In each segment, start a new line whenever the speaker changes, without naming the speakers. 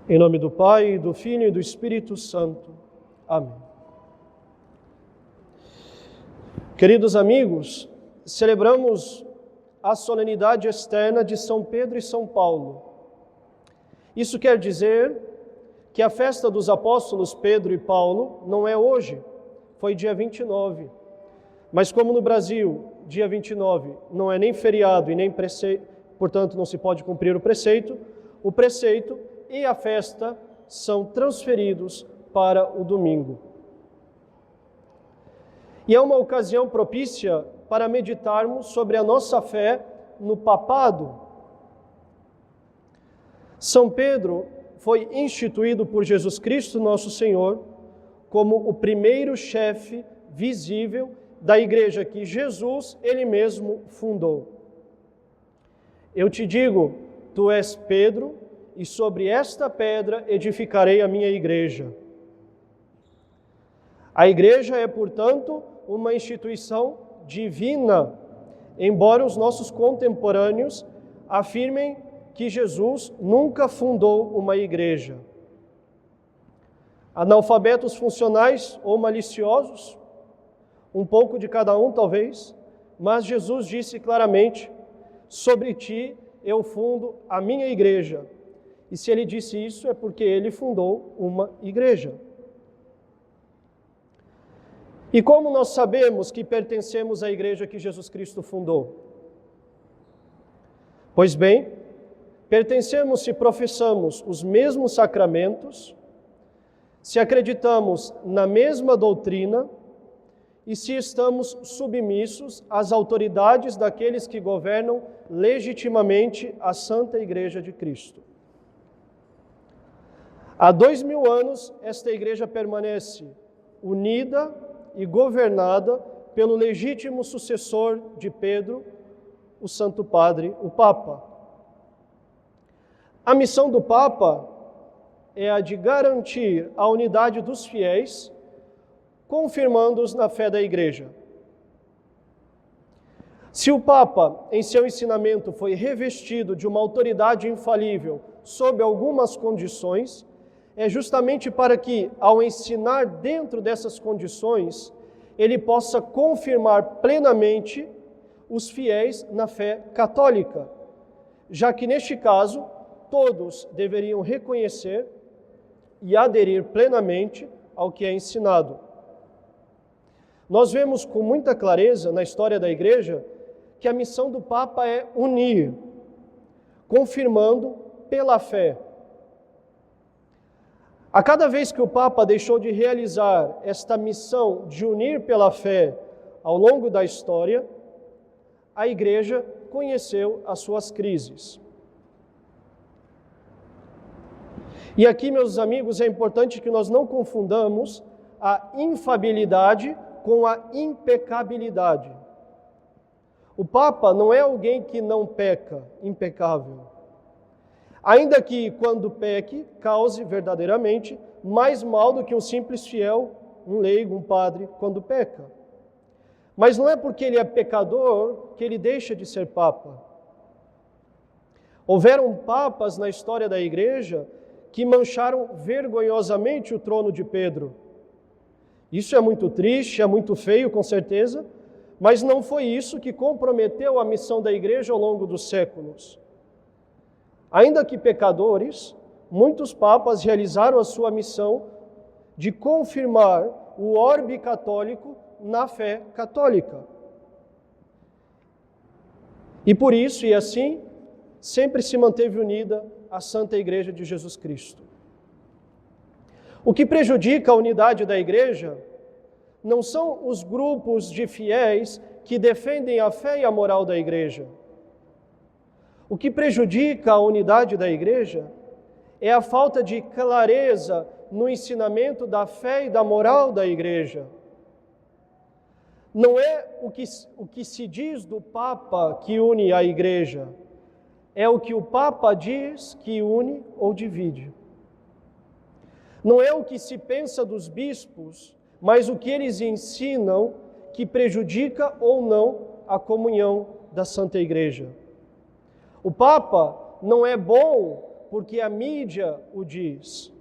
Em nome do Pai, do Filho e do Espírito Santo. Amém. Queridos amigos, celebramos a solenidade externa de São Pedro e São Paulo. Isso quer dizer que a festa dos apóstolos Pedro e Paulo não é hoje, foi dia 29. Mas como no Brasil, dia 29 não é nem feriado e nem preceito, portanto não se pode cumprir o preceito e a festa são transferidos para o domingo. E é uma ocasião propícia para meditarmos sobre a nossa fé no papado. São Pedro foi instituído por Jesus Cristo, nosso Senhor, como o primeiro chefe visível da igreja que Jesus, Ele mesmo, fundou. Eu te digo, tu és Pedro, e sobre esta pedra edificarei a minha igreja. A igreja é, portanto, uma instituição divina, embora os nossos contemporâneos afirmem que Jesus nunca fundou uma igreja. Analfabetos funcionais ou maliciosos, um pouco de cada um talvez, mas Jesus disse claramente, sobre ti eu fundo a minha igreja. E se ele disse isso é porque ele fundou uma igreja. E como nós sabemos que pertencemos à igreja que Jesus Cristo fundou? Pois bem, pertencemos se professamos os mesmos sacramentos, se acreditamos na mesma doutrina e se estamos submissos às autoridades daqueles que governam legitimamente a Santa Igreja de Cristo. Há 2000 anos, esta igreja permanece unida e governada pelo legítimo sucessor de Pedro, o Santo Padre, o Papa. A missão do Papa é a de garantir a unidade dos fiéis, confirmando-os na fé da igreja. Se o Papa, em seu ensinamento, foi revestido de uma autoridade infalível sob algumas condições, é justamente para que, ao ensinar dentro dessas condições, ele possa confirmar plenamente os fiéis na fé católica, já que, neste caso, todos deveriam reconhecer e aderir plenamente ao que é ensinado. Nós vemos com muita clareza na história da Igreja que a missão do Papa é unir, confirmando pela fé. A cada vez que o Papa deixou de realizar esta missão de unir pela fé ao longo da história, a Igreja conheceu as suas crises. E aqui, meus amigos, é importante que nós não confundamos a infabilidade com a impecabilidade. O Papa não é alguém que não peca, impecável. Ainda que, quando peque, cause verdadeiramente mais mal do que um simples fiel, um leigo, um padre, quando peca. Mas não é porque ele é pecador que ele deixa de ser Papa. Houveram papas na história da Igreja que mancharam vergonhosamente o trono de Pedro. Isso é muito triste, é muito feio, com certeza, mas não foi isso que comprometeu a missão da Igreja ao longo dos séculos. Ainda que pecadores, muitos papas realizaram a sua missão de confirmar o orbe católico na fé católica. E por isso, e assim, sempre se manteve unida a Santa Igreja de Jesus Cristo. O que prejudica a unidade da Igreja não são os grupos de fiéis que defendem a fé e a moral da Igreja. O que prejudica a unidade da Igreja é a falta de clareza no ensinamento da fé e da moral da Igreja. Não é o que se diz do Papa que une a Igreja, é o que o Papa diz que une ou divide. Não é o que se pensa dos bispos, mas o que eles ensinam que prejudica ou não a comunhão da Santa Igreja. O Papa não é bom porque a mídia o diz.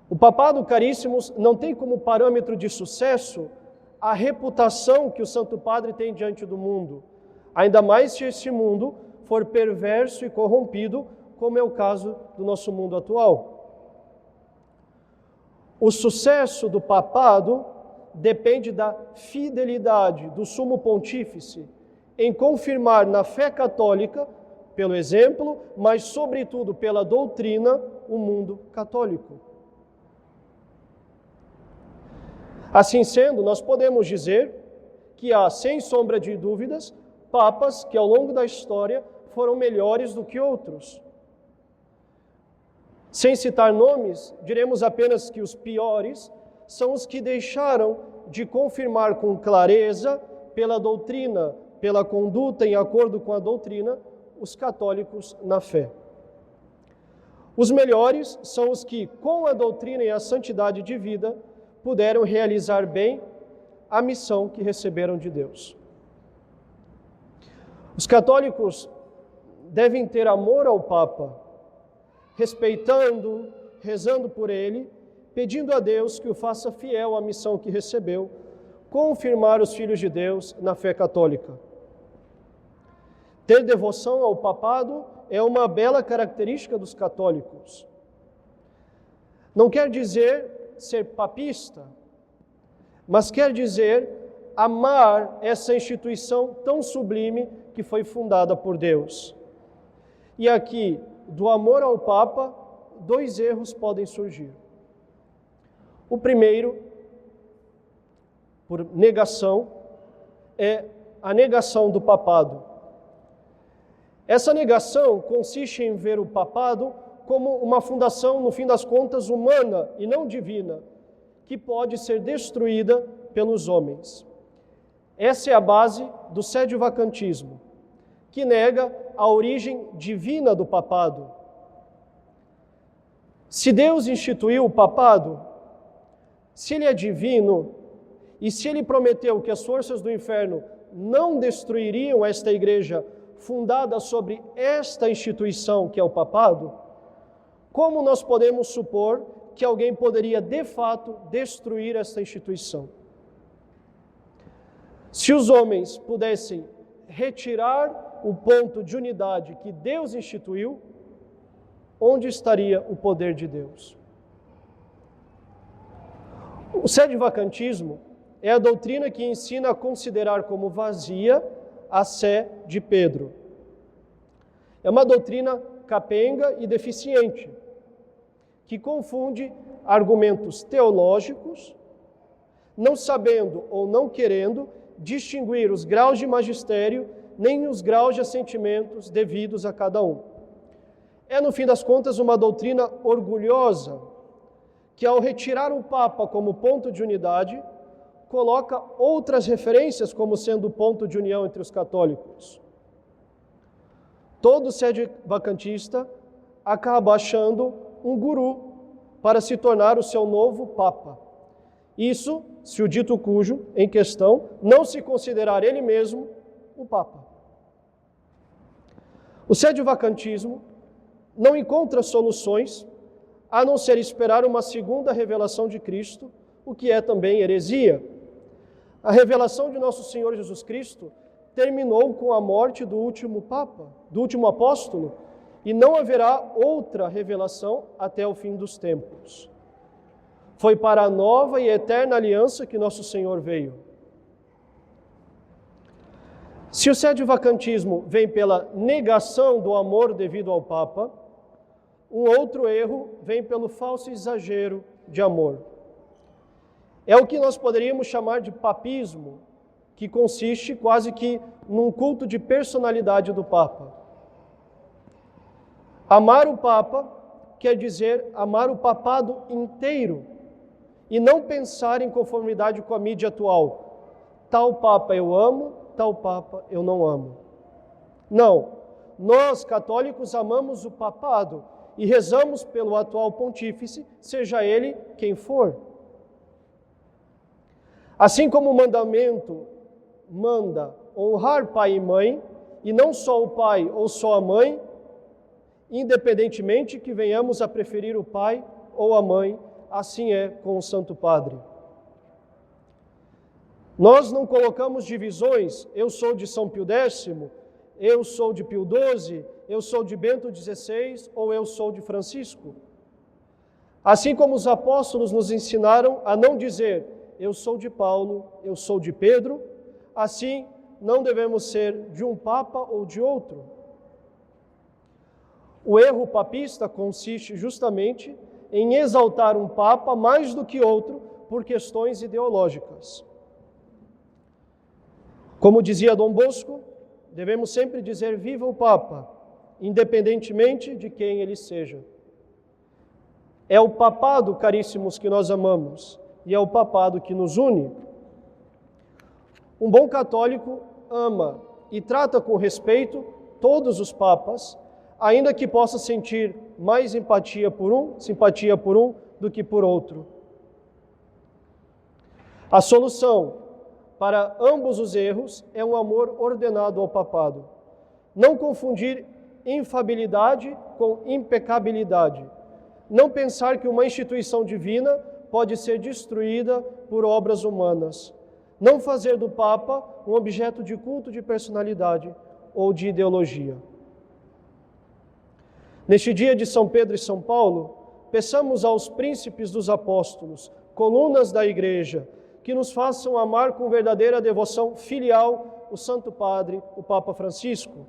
O papado, caríssimos, não tem como parâmetro de sucesso a reputação que o Santo Padre tem diante do mundo, ainda mais se esse mundo for perverso e corrompido, como é o caso do nosso mundo atual. O sucesso do papado depende da fidelidade do Sumo Pontífice em confirmar na fé católica, pelo exemplo, mas sobretudo pela doutrina, o mundo católico. Assim sendo, nós podemos dizer que há, sem sombra de dúvidas, papas que ao longo da história foram melhores do que outros. Sem citar nomes, diremos apenas que os piores são os que deixaram de confirmar com clareza, pela doutrina, pela conduta em acordo com a doutrina, os católicos na fé. Os melhores são os que, com a doutrina e a santidade de vida, puderam realizar bem a missão que receberam de Deus. Os católicos devem ter amor ao Papa, respeitando, rezando por ele, pedindo a Deus que o faça fiel à missão que recebeu, confirmar os filhos de Deus na fé católica. Ter devoção ao papado é uma bela característica dos católicos. Não quer dizer ser papista, mas quer dizer amar essa instituição tão sublime que foi fundada por Deus. E aqui, do amor ao Papa, 2 erros podem surgir. O primeiro, por negação, é a negação do papado. Essa negação consiste em ver o papado como uma fundação, no fim das contas, humana e não divina, que pode ser destruída pelos homens. Essa é a base do sedvacantismo, que nega a origem divina do papado. Se Deus instituiu o papado, se ele é divino, e se ele prometeu que as forças do inferno não destruiriam esta igreja fundada sobre esta instituição que é o papado, como nós podemos supor que alguém poderia, de fato, destruir esta instituição? Se os homens pudessem retirar o ponto de unidade que Deus instituiu, onde estaria o poder de Deus? O sedvacantismo é a doutrina que ensina a considerar como vazia a sé de Pedro. É uma doutrina capenga e deficiente, que confunde argumentos teológicos, não sabendo ou não querendo distinguir os graus de magistério, nem os graus de assentimentos devidos a cada um. É, no fim das contas, uma doutrina orgulhosa, que ao retirar o Papa como ponto de unidade, coloca outras referências como sendo o ponto de união entre os católicos. Todo sedvacantista acaba achando um guru para se tornar o seu novo Papa. Isso, se o dito cujo, em questão, não se considerar ele mesmo o Papa. O sedvacantismo não encontra soluções a não ser esperar uma segunda revelação de Cristo, o que é também heresia. A revelação de nosso Senhor Jesus Cristo terminou com a morte do último Papa, do último apóstolo, e não haverá outra revelação até o fim dos tempos. Foi para a nova e eterna aliança que nosso Senhor veio. Se o sedvacantismo vem pela negação do amor devido ao Papa, um outro erro vem pelo falso exagero de amor. É o que nós poderíamos chamar de papismo, que consiste quase que num culto de personalidade do Papa. Amar o Papa quer dizer amar o papado inteiro e não pensar em conformidade com a mídia atual. Tal Papa eu amo, tal Papa eu não amo. Não, nós católicos amamos o papado e rezamos pelo atual pontífice, seja ele quem for. Assim como o mandamento manda honrar pai e mãe, e não só o pai ou só a mãe, independentemente que venhamos a preferir o pai ou a mãe, assim é com o Santo Padre. Nós não colocamos divisões, eu sou de São Pio X, eu sou de Pio XII, eu sou de Bento XVI ou eu sou de Francisco. Assim como os apóstolos nos ensinaram a não dizer eu sou de Paulo, eu sou de Pedro, assim não devemos ser de um papa ou de outro. O erro papista consiste justamente em exaltar um papa mais do que outro por questões ideológicas. Como dizia Dom Bosco, devemos sempre dizer viva o Papa, independentemente de quem ele seja. É o papado, caríssimos, que nós amamos, e é o papado que nos une. Um bom católico ama e trata com respeito todos os papas, ainda que possa sentir mais simpatia por um do que por outro. A solução para ambos os erros é um amor ordenado ao papado. Não confundir infabilidade com impecabilidade. Não pensar que uma instituição divina pode ser destruída por obras humanas. Não fazer do Papa um objeto de culto de personalidade ou de ideologia. Neste dia de São Pedro e São Paulo, peçamos aos príncipes dos apóstolos, colunas da Igreja, que nos façam amar com verdadeira devoção filial o Santo Padre, o Papa Francisco.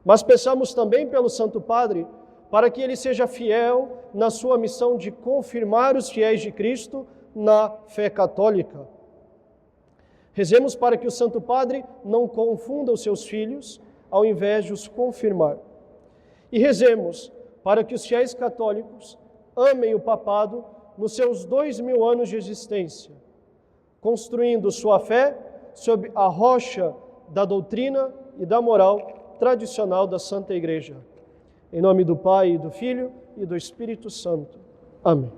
Mas peçamos também pelo Santo Padre para que ele seja fiel na sua missão de confirmar os fiéis de Cristo na fé católica. Rezemos para que o Santo Padre não confunda os seus filhos, ao invés de os confirmar. E rezemos para que os fiéis católicos amem o papado nos seus 2000 anos de existência, construindo sua fé sob a rocha da doutrina e da moral tradicional da Santa Igreja. Em nome do Pai, e do Filho e do Espírito Santo. Amém.